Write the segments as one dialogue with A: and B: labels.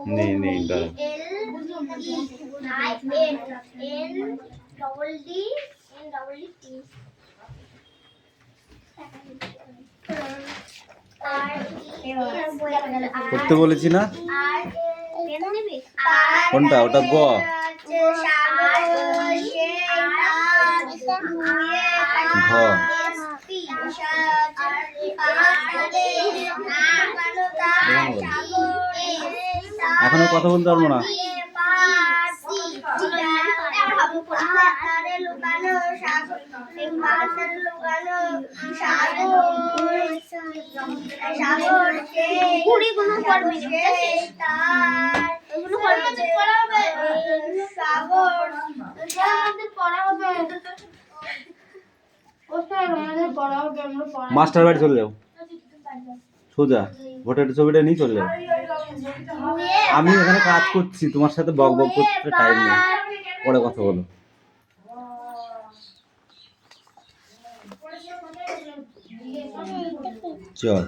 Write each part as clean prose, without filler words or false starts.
A: नहीं नहीं डर পড়তে বলেছি না কোনটা ওটা গ ঘ এখনো কথা বলতে পারবো না মাস্টার বাড়ি চলে যাও সোজা ভোটের ছবিটা নিয়ে চলে যাও আমি এখানে কাজ করছি তোমার সাথে বক বক করতে টাইম নেই পরে কথা বলো চল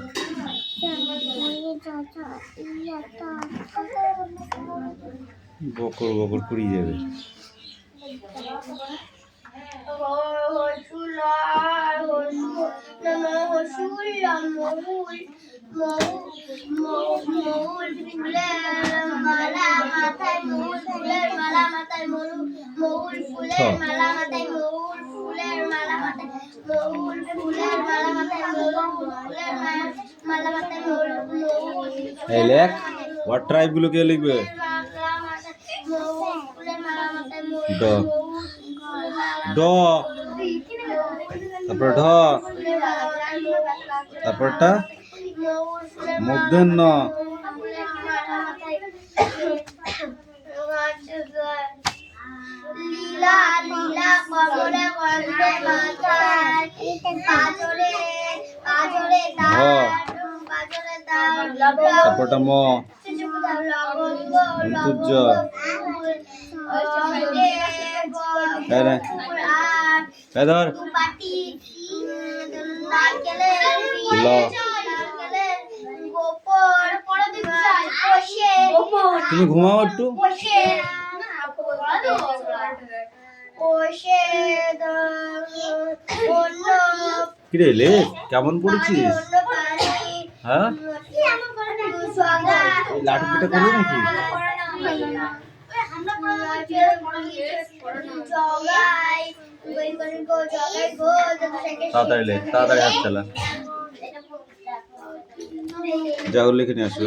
A: বকর বকর পুড়িয়ে যাবে এই লেখ হোয়াট ট্রাইব গুলো কে লিখবে ড ড তারপর ঢ তারপরটা মূর্ধন্য লীলা লীলা কমলে কমলে মাথায় পাজরে পাজরে পাজরে তারপরটা ম অন্তর্য ধর তুমি ঘুমাও একটু কিরে লে কেমন পড়েছিস হ্যাঁ লাঠি পিঠা করবি নাকি তাড়াতাড়ি লে তাড়াতাড়ি হাত চালা যাও লিখে নিয়ে আসো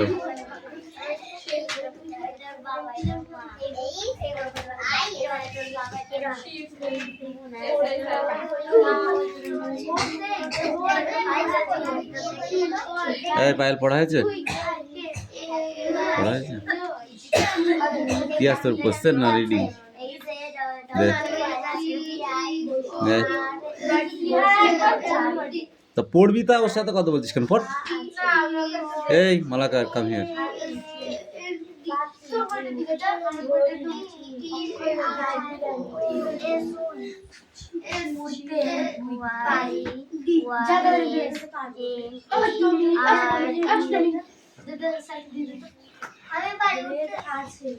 A: এই পায়েল পড়া হয়েছে পড়া হয়েছে কি আছে তোর কোশ্চেন না রিডিং দেখ তো পড়বি তা ওর সাথে কথা বলছিস কেন পড় এই Malakar come here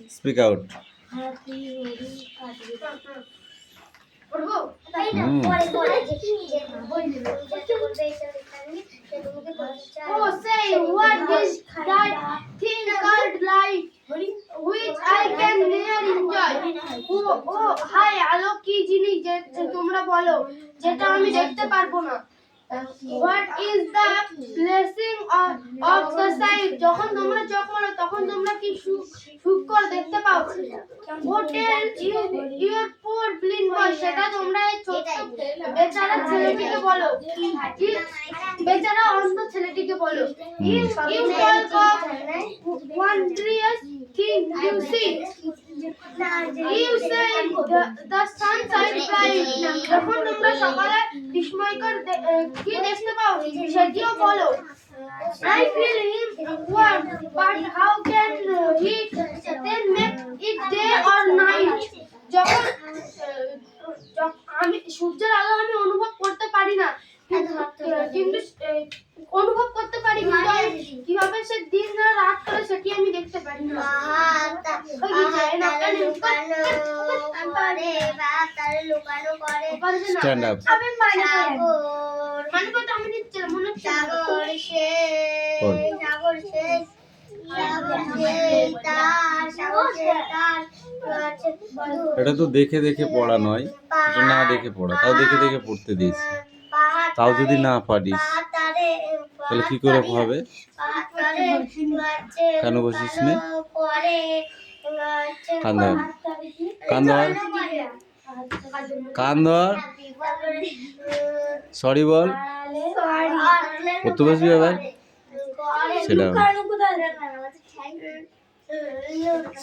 A: Speak out.
B: Oh, say what is that thing called light, which I can never enjoy. Oh, hi, আলো কি জিনিস যে তোমরা বলো যেটা আমি দেখতে পারবো না. What is the blessing of the sight? যখন তোমরা চোখ মারো তখন তোমরা কি সুখ করে দেখতে পাও? What tells you your poor blind boy? সেটা তোমরা এই ছোট বেচারা ছেলেটিকে বলো. বেচারা অন্ধ ছেলেটিকে বলো. You talk of wondrous thing you see. You say the sun shines bright. যখন তোমরা সকালে বিস্ময়কর কি দেখতে পাও সেটিও বলো. I feel him warm, but how can he then make it day or night? যখন আমি সূর্যের আলো আমি অনুভব করতে পারি না কিন্তু অনুভব করতে পারি, কিন্তু আমি কিভাবে সে দিন না রাত করে সেটি আমি দেখতে পারি না।
A: স্ট্যান্ড আপ এটা তো দেখে দেখে পড়া নয়, এটা না দেখে পড়া, তাও দেখে দেখে পড়তে দিয়েছি। তাও যদি না পারিস তাহলে কি করে হবে? কেন বসিস নে? কান্দর কান্দর কান্দর সরি বল। কত বসবি আবার? সেটা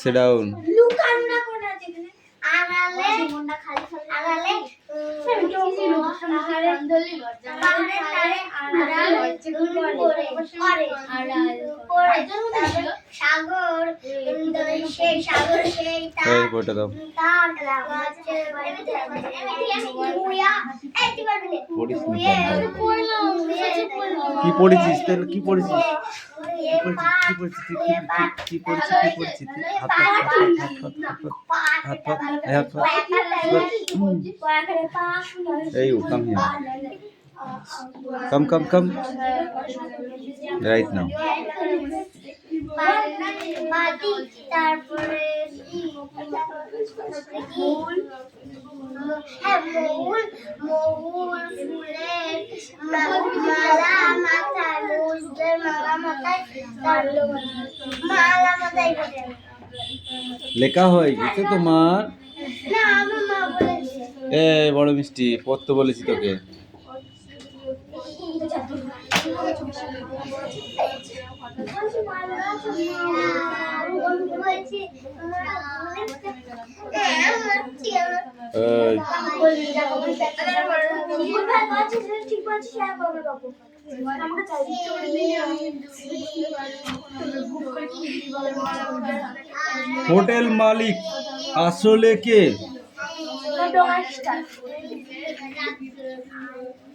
A: সেডাউন
B: সাগর সেই সাগর সেই
A: এই বইটা দাও। কি পড়েছিস তাহলে? কি পড়েছিস? Hey, come here. Come. Right now. লেখা হয়ে গেছে তোমার? এ বড় মিষ্টি, পড়তে বলেছি তোকে। হোটেল মালিক আসলে কে?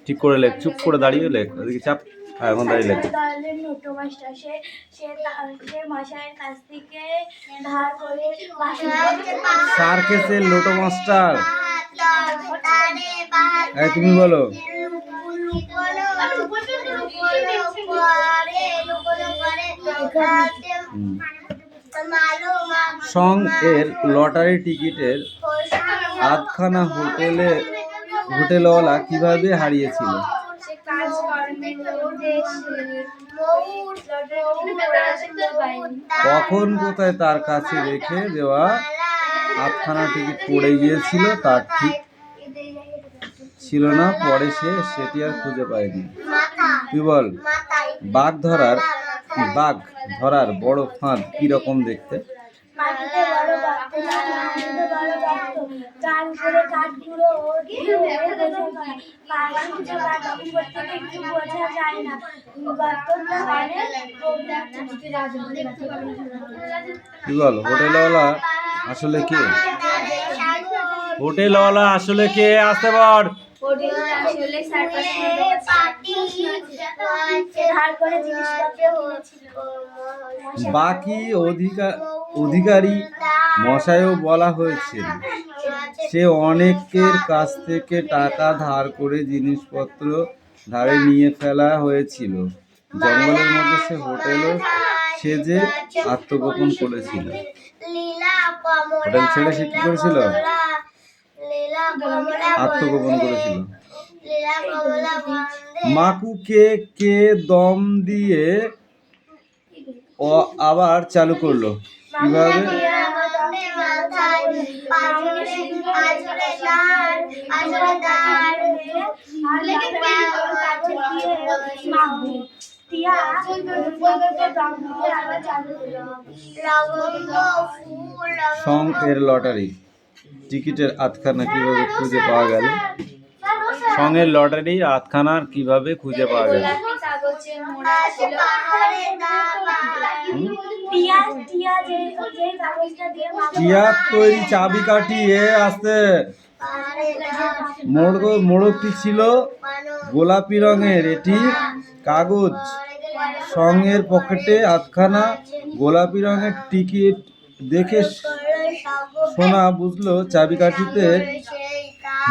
A: ঠিক করে লেখ, চুপ করে দাঁড়িয়ে লেখ, ওদিকে চাপ। এখন দাঁড়িয়ে লেখ। সার্কেসের লোটো মাস্টার। তুমি বলো। সং এর লটারি টিকিটের আধখানা হোটেলওয়ালা কিভাবে হারিয়েছিল? কখন কোথায় তার কাছে রেখে দেওয়া আধখানা টিকিট পড়ে গিয়েছিল তার ঠিক ছিল না, পরে সে সেটি আর খুঁজে পায়নি। তুই বল। বাঘ ধরার বড় ফাঁদ কি রকম দেখতে? কি বল? হোটেলওয়ালা আসলে কে? হোটেলওয়ালা আসলে কে? আসতে বল। বাকি অধিকারী মশাইও বলা হয়েছিল সে অনেকের কাছ থেকে টাকা ধার করে জিনিসপত্র ধারে নিয়ে ফেলা হয়েছিল। জঙ্গলের মধ্যে সে হোটেলও সেজে আত্মগোপন করেছিল। হোটেল ছেড়ে সে কি করেছিল? আত্মগোপন করেছিল। মাকুকে কে দম দিয়ে আবার চালু করলো কিভাবে? সং এর লটারি টিকিটের আধখানা কিভাবে খুঁজে পাওয়া গেল? সং এর লটারির আধখানা কিভাবে খুঁজে পাওয়া গেল? টিয়ার তৈরি চাবি কাঠি। আসতে মোড়কটি ছিল গোলাপি রঙের। এটি কাগজ। সঙ্গের পকেটে আধখানা গোলাপি রঙের টিকিট দেখে সোনা বুঝলো চাবিকাঠিতে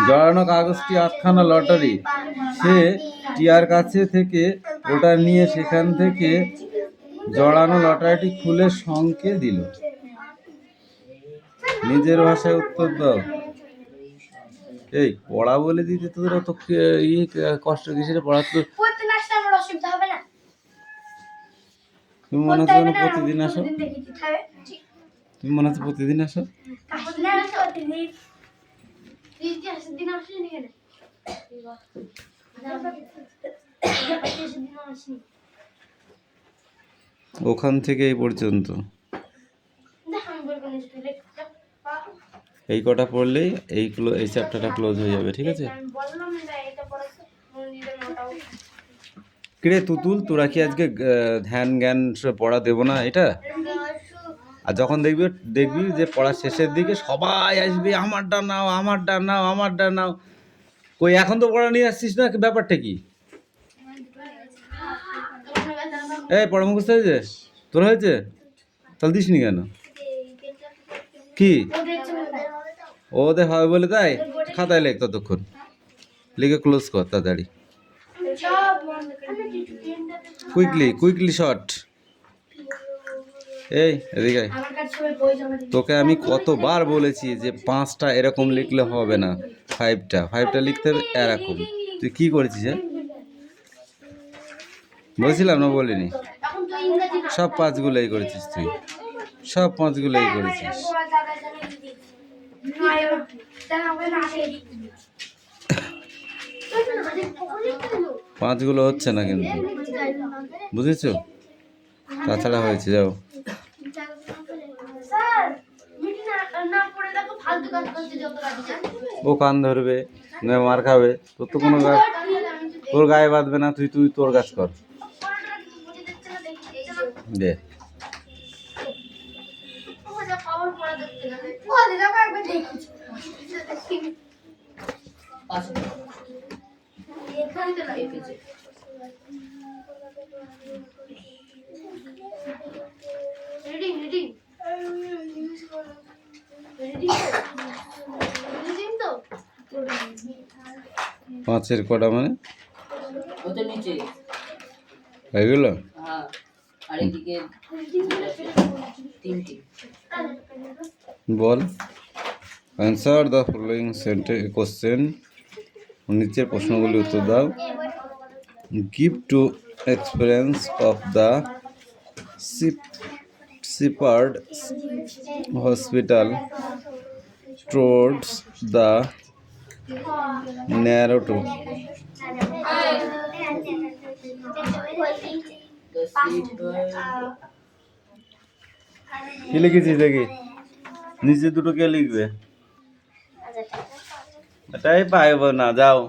A: জড়ানো কাগজটি আধখানা লটারি। সে টিয়ার কাছে থেকে ওটা নিয়ে সেখান থেকে জড়ানো লটারিটি খুলে শঙ্কে দিল। নিজের ভাষায় উত্তর দাও। এই পড়া বলে দিতে তোদের অত কষ্ট কিসের পড়া? তো তুমি মনে হচ্ছে প্রতিদিন আসো? তুমি মনে হচ্ছে প্রতিদিন আসো? ওখান থেকে এই পর্যন্ত এই কটা পড়লেই এই চ্যাপ্টারটা ক্লোজ হয়ে যাবে। ঠিক আছে? কিরে তুতুল, তোরা কি আজকে ধ্যান জ্ঞান পড়া দেবো না এটা? আর যখন দেখবি যে পড়ার শেষের দিকে সবাই আসবে, আমারটা নাও, আমারটা নাও, আমারটা নাও। কই এখন তো পড়া নিয়ে আসছিস না, ব্যাপারটা কি? এই পড়া মুখস্থ হয়েছে তোর? হয়েছে? তাহলে দিস নি কেন? কি ওদের হবে বলে তাই? খাতায় লেখ, ততক্ষণ লিখে ক্লোজ কর তাড়াতাড়ি। Quickly short. এই এদিকে তোকে আমি কতবার বলেছি যে 5টা এরকম লিখলে হবে না, 5টা লিখতে হবে এরকম। তুই কি করেছিস? বলছিলাম না বলিনি? সব 5গুলোই করেছিস তুই, সব 5গুলোই করেছিস। 5গুলো হচ্ছে না কিন্তু, বুঝেছো? তাছাড়া হয়েছে। যাও। ও কান ধরবে, মার খাবে। তোর তো কোনো তোর গায়ে বাঁধবে না। তুই তোর কাজ কর। দে পাঁচের কটা মানে এগুলো? বল। Answer the following question. নিচের প্রশ্নগুলি উত্তর দাও। Give two experience of the shepherd hospital towards the narrow. কি লিখেছিস দেখি? নিচে দুটো কে লিখবে? এটাই পাইব না। যাও।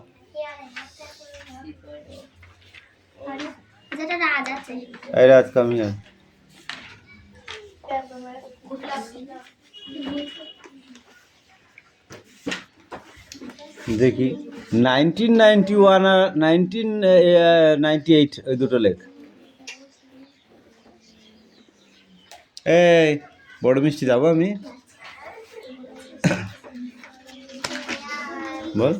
A: এই রাজ কাম হিয়ার। দেখি 1991 আর 1998 ওই দুটো লেখ। এই বড় মিষ্টি যাবো আমি? বল।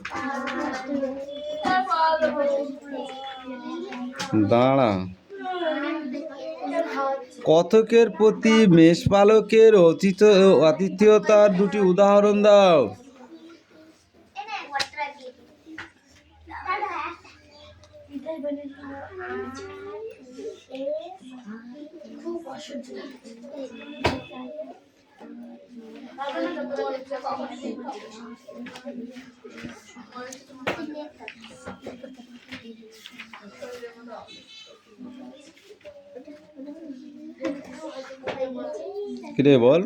A: দাঁড়া। কথকের প্রতি মেষপালকের আতিথেয়তার দুটি উদাহরণ দাও। কিরে বল।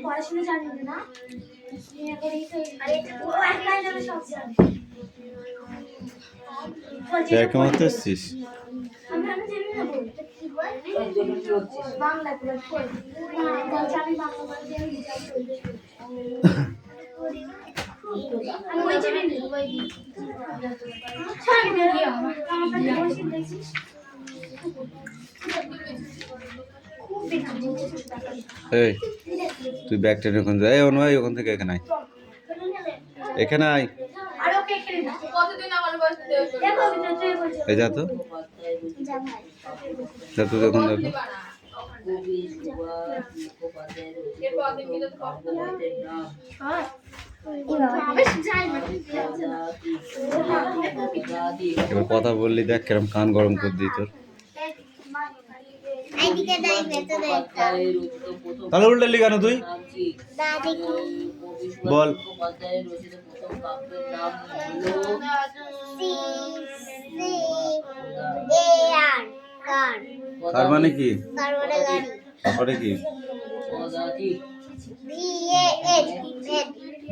B: পড়াশোনা জানি না
A: কেমন এসছিস?
B: বাংলা
A: এই তুই ব্যাগটা ওখান যা, এই অনু ওখান থেকে এখানে আয়, এখানে আয়, এই যা তো, যা তো দেখুন দেখো। এবার কথা বললি দেখ কিরম কান গরম করে দিই তোর। তাহলে উল্টে লিখানো তুই বল। কার মানে কি? তারপরে কি?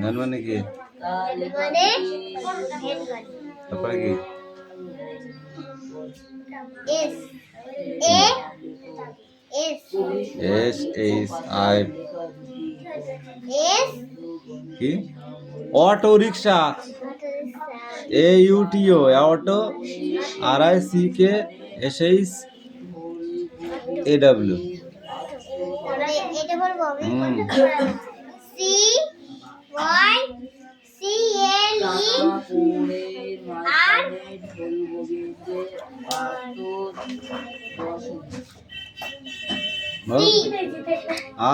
A: গান মানে কি? তারপরে কি? এস এইচ আই কি? Auto rickshaw, A U T O auto, R I C K S H A W.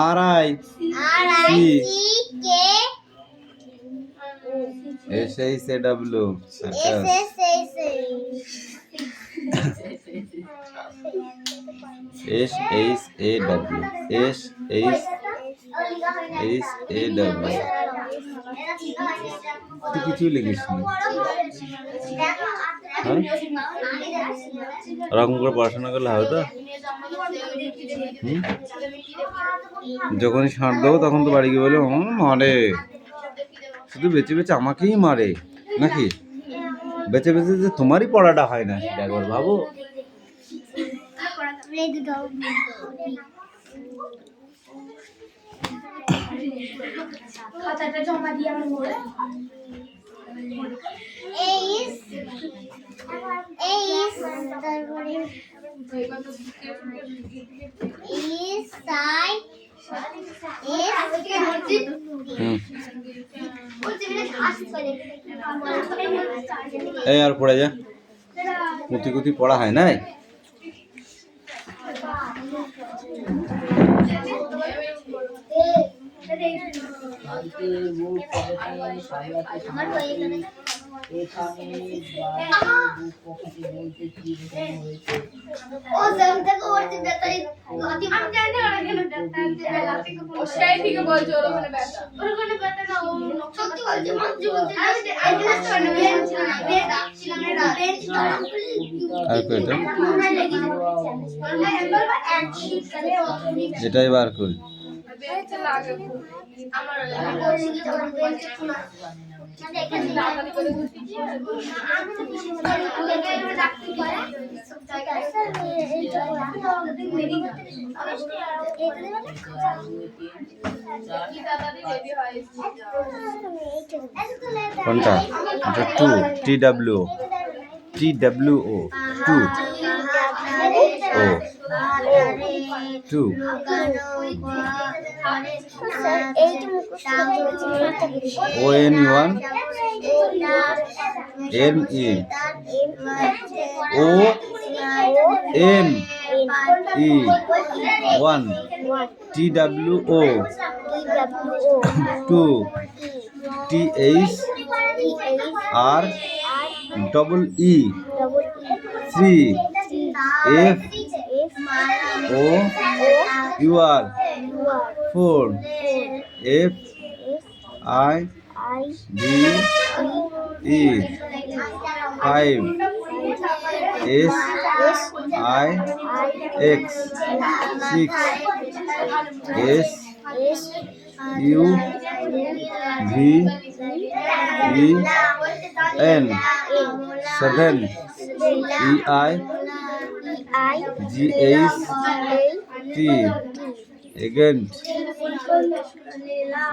A: R I C S H A W S H A W S H A W. তুই কিছুই লিখিস না, হ্যাঁ? ওরকম করে পড়াশোনা করলে হবে তো? যখনই ছাড় দেবো তখন তো বাড়ি গিয়ে বলে মারে, শুধু বেঁচে বেঁচে আমাকেই মারে নাকি? বেঁচে বেঁচে যে তোমারই পড়াটা হয় না সেটা একবার ভাবো।
B: খাতাটা জমা দিয়ে আমার মোড়ে
A: এই আর পড়ে যা, কুতি কুতি পড়া হয় নাই। এটাই বার করি। কোনটা? এটা two, T W O two O two. O N one, N E, O N E one, T W O two, T H R double E three, F O U R 4 F I D E 5 S I X 6 S U V E N 7 E I G H T again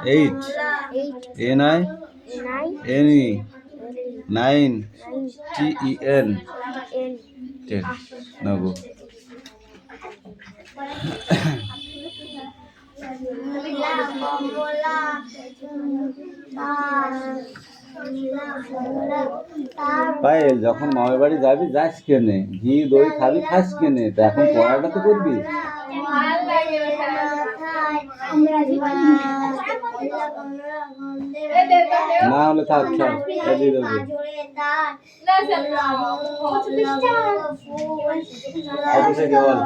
A: 8 N I N E 9 T E N 10 now go Payel যখন মামার বাড়ি যাবি যাস কেনে ঘি দই খাবি খাস কেনে তা এখন পড়াটা তো করবি না হলে থাক থাক দিয়ে দেবো অফিসে বল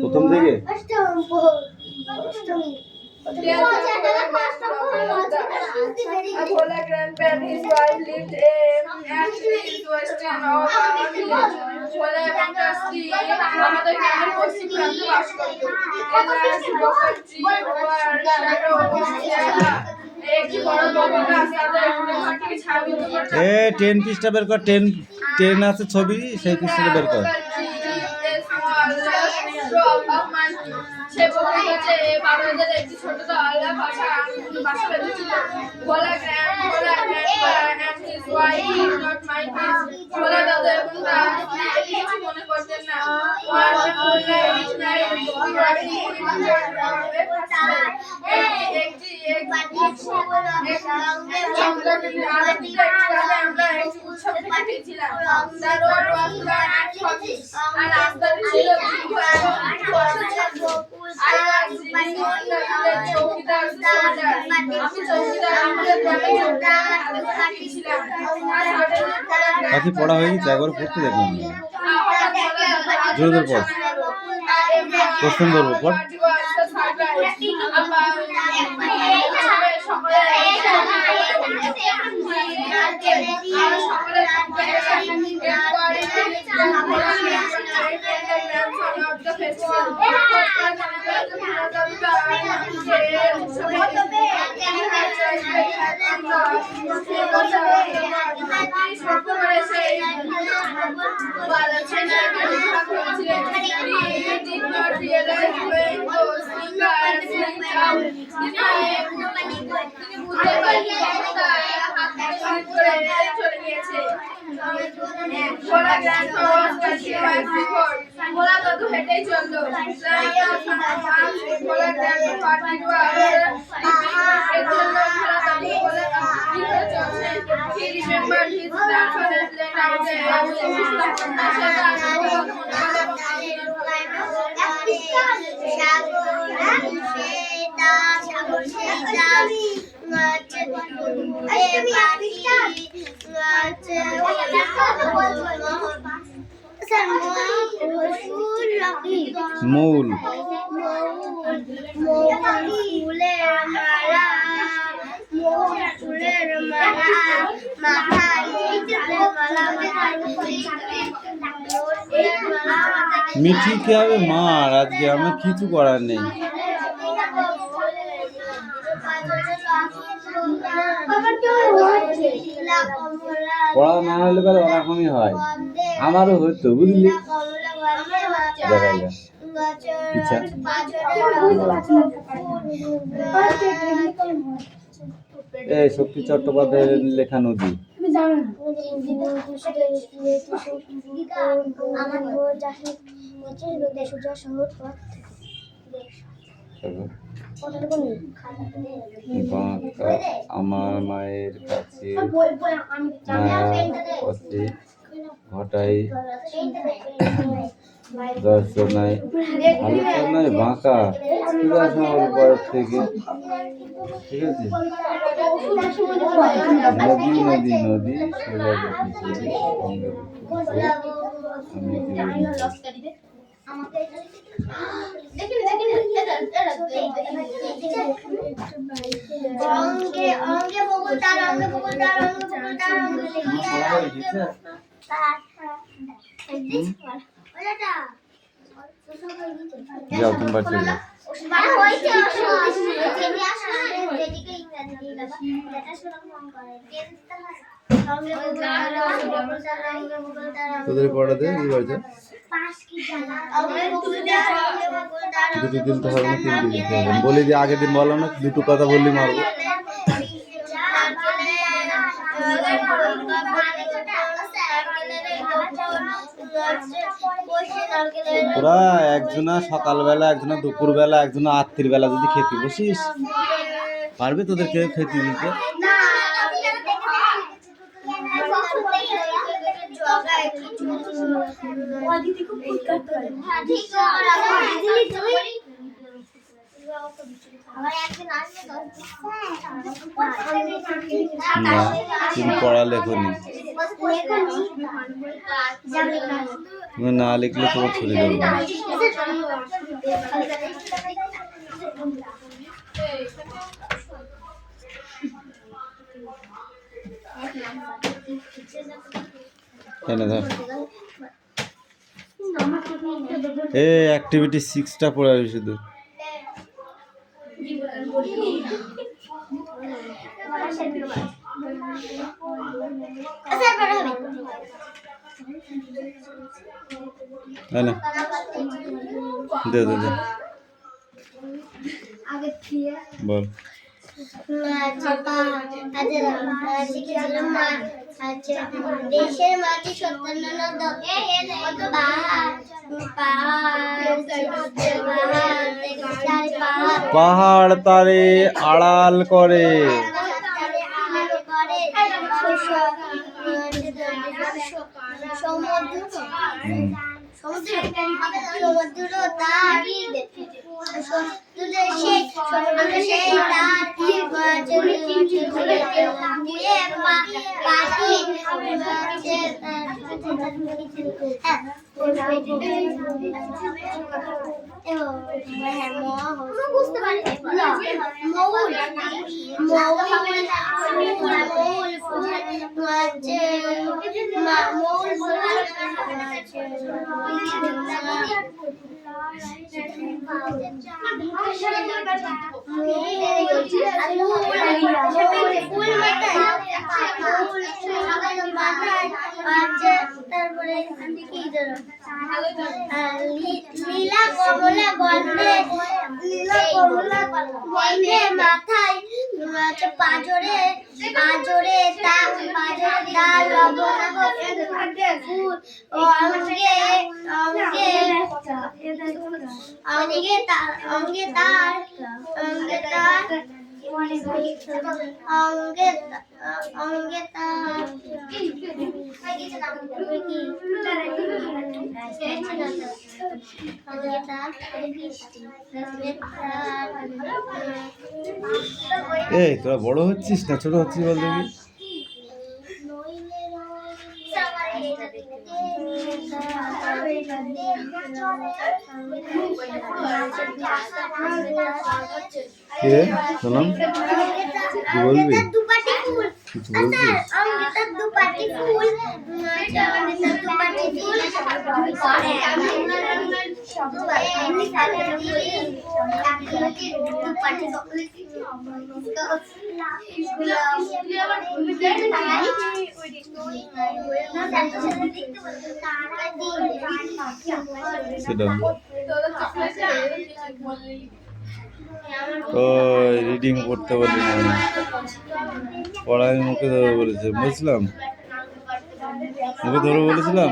A: প্রথম থেকে
C: Apollo grandparent, his wife lived at his western of Apollo Fantasy, আমাদের গ্রামের পশ্চিম প্রান্তে বাস করত। একটি বড় বড় গাছ তাদের ঘরটিকে ছায়াবৃত করত।
A: 10 পৃষ্ঠা বের কর 10 আছে ছবি সেই পৃষ্ঠাটা বের কর
C: সে বলে যে বাবাদের একটি ছোট দল বাসা বেঁধেছিল। ভোলা and his wife not my kids. ভোলা দাদা এবং তার স্ত্রী কিছু মনে করতেন না।
A: বাকি পড়া হয়ে গেছে একবার পড়তে দেখলাম জোর জোর পড় প্রশ্ন ধরবো পড় ভোলা দাদু হেঁটেই চলতো। ভোলা দাদু party He remembered his grandfather's মূল মিঠি কি হবে মার আজকে আমার কিছু করার নেই পড়া না হলে পরে ওরকমই হয় আমারও হতো বুঝলি দেখা যায় ইচ্ছা এই শক্তি চট্টোপাধ্যায়ের লেখা নদী আমার মায়ের কাছে পথে ঘটাই দর্শনায় আলোচনায় বাঁকা ঠিক আছে আমার বয়স থেকে ঠিক আছে নদী নদী নদী আমি
B: অঙ্গে অঙ্গে বকুল তার অঙ্গে বকুল তার অঙ্গে বকুল তার অঙ্গে
A: যাও তুমি বাড়ি চলে যাও।
B: মানে হইছে যেটি আসলে যেটিকে ইংরেজি দিলা এটা শুরু ফোন করে দিতে হয় অঙ্গে বকুল তার অঙ্গে বকুল তার অঙ্গে বকুল তার
A: তোদের পড়াতে কি বাড়িতে
B: পাঁচ কি জানা অঙ্গে বকুল তার অঙ্গে বকুল তার
A: দুটো দিন তো হবে না, তিনটে দিতে হবে। বলি যে আগের দিন বলো না, দুটো কথা বললি মারবো। তোরা একজনা সকালবেলা, একজনা দুপুরবেলা, একজনা রাত্রির বেলা যদি খেতে বসিস, পারবে তোদেরকে খেতে দিতে? না, তুমি পড়া লেখনি, তুমি না লিখলে তোমার ছুটি দেবো। এনে ধর, এই অ্যাক্টিভিটি 6টা পড়ে আসবি শুধু। তাই না? দে দে দে, বল।
B: দেশের মাটি 57
A: পাহাড় তারে আড়াল করে,
B: সমুদ্র তার বুঝতে পারি লীলা কমলা গন্ধে মাথায় পাঁজরে পাঁজরে তার লবণ ফুল অঙ্গে অঙ্গে অঙ্গে তার অঙ্গে তার অঙ্গে তার অঙ্গে অঙ্গে তার
A: এই তোরা বড় হচ্ছিস না ছোট হচ্ছিস বল দেখি? কি রে শোনাম, কি বলবি? কিছু বলছিস? সেটা ওই রিডিং পড়তে বলি না, পড়াই মুখে ধরে বলেছে, বুঝলাম মুখে ধরে বলেছিলাম।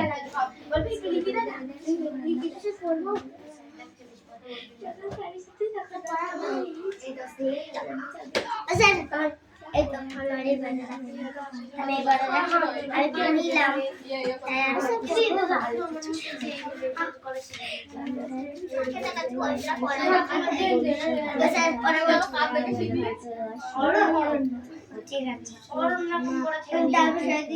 B: ঠিক আছে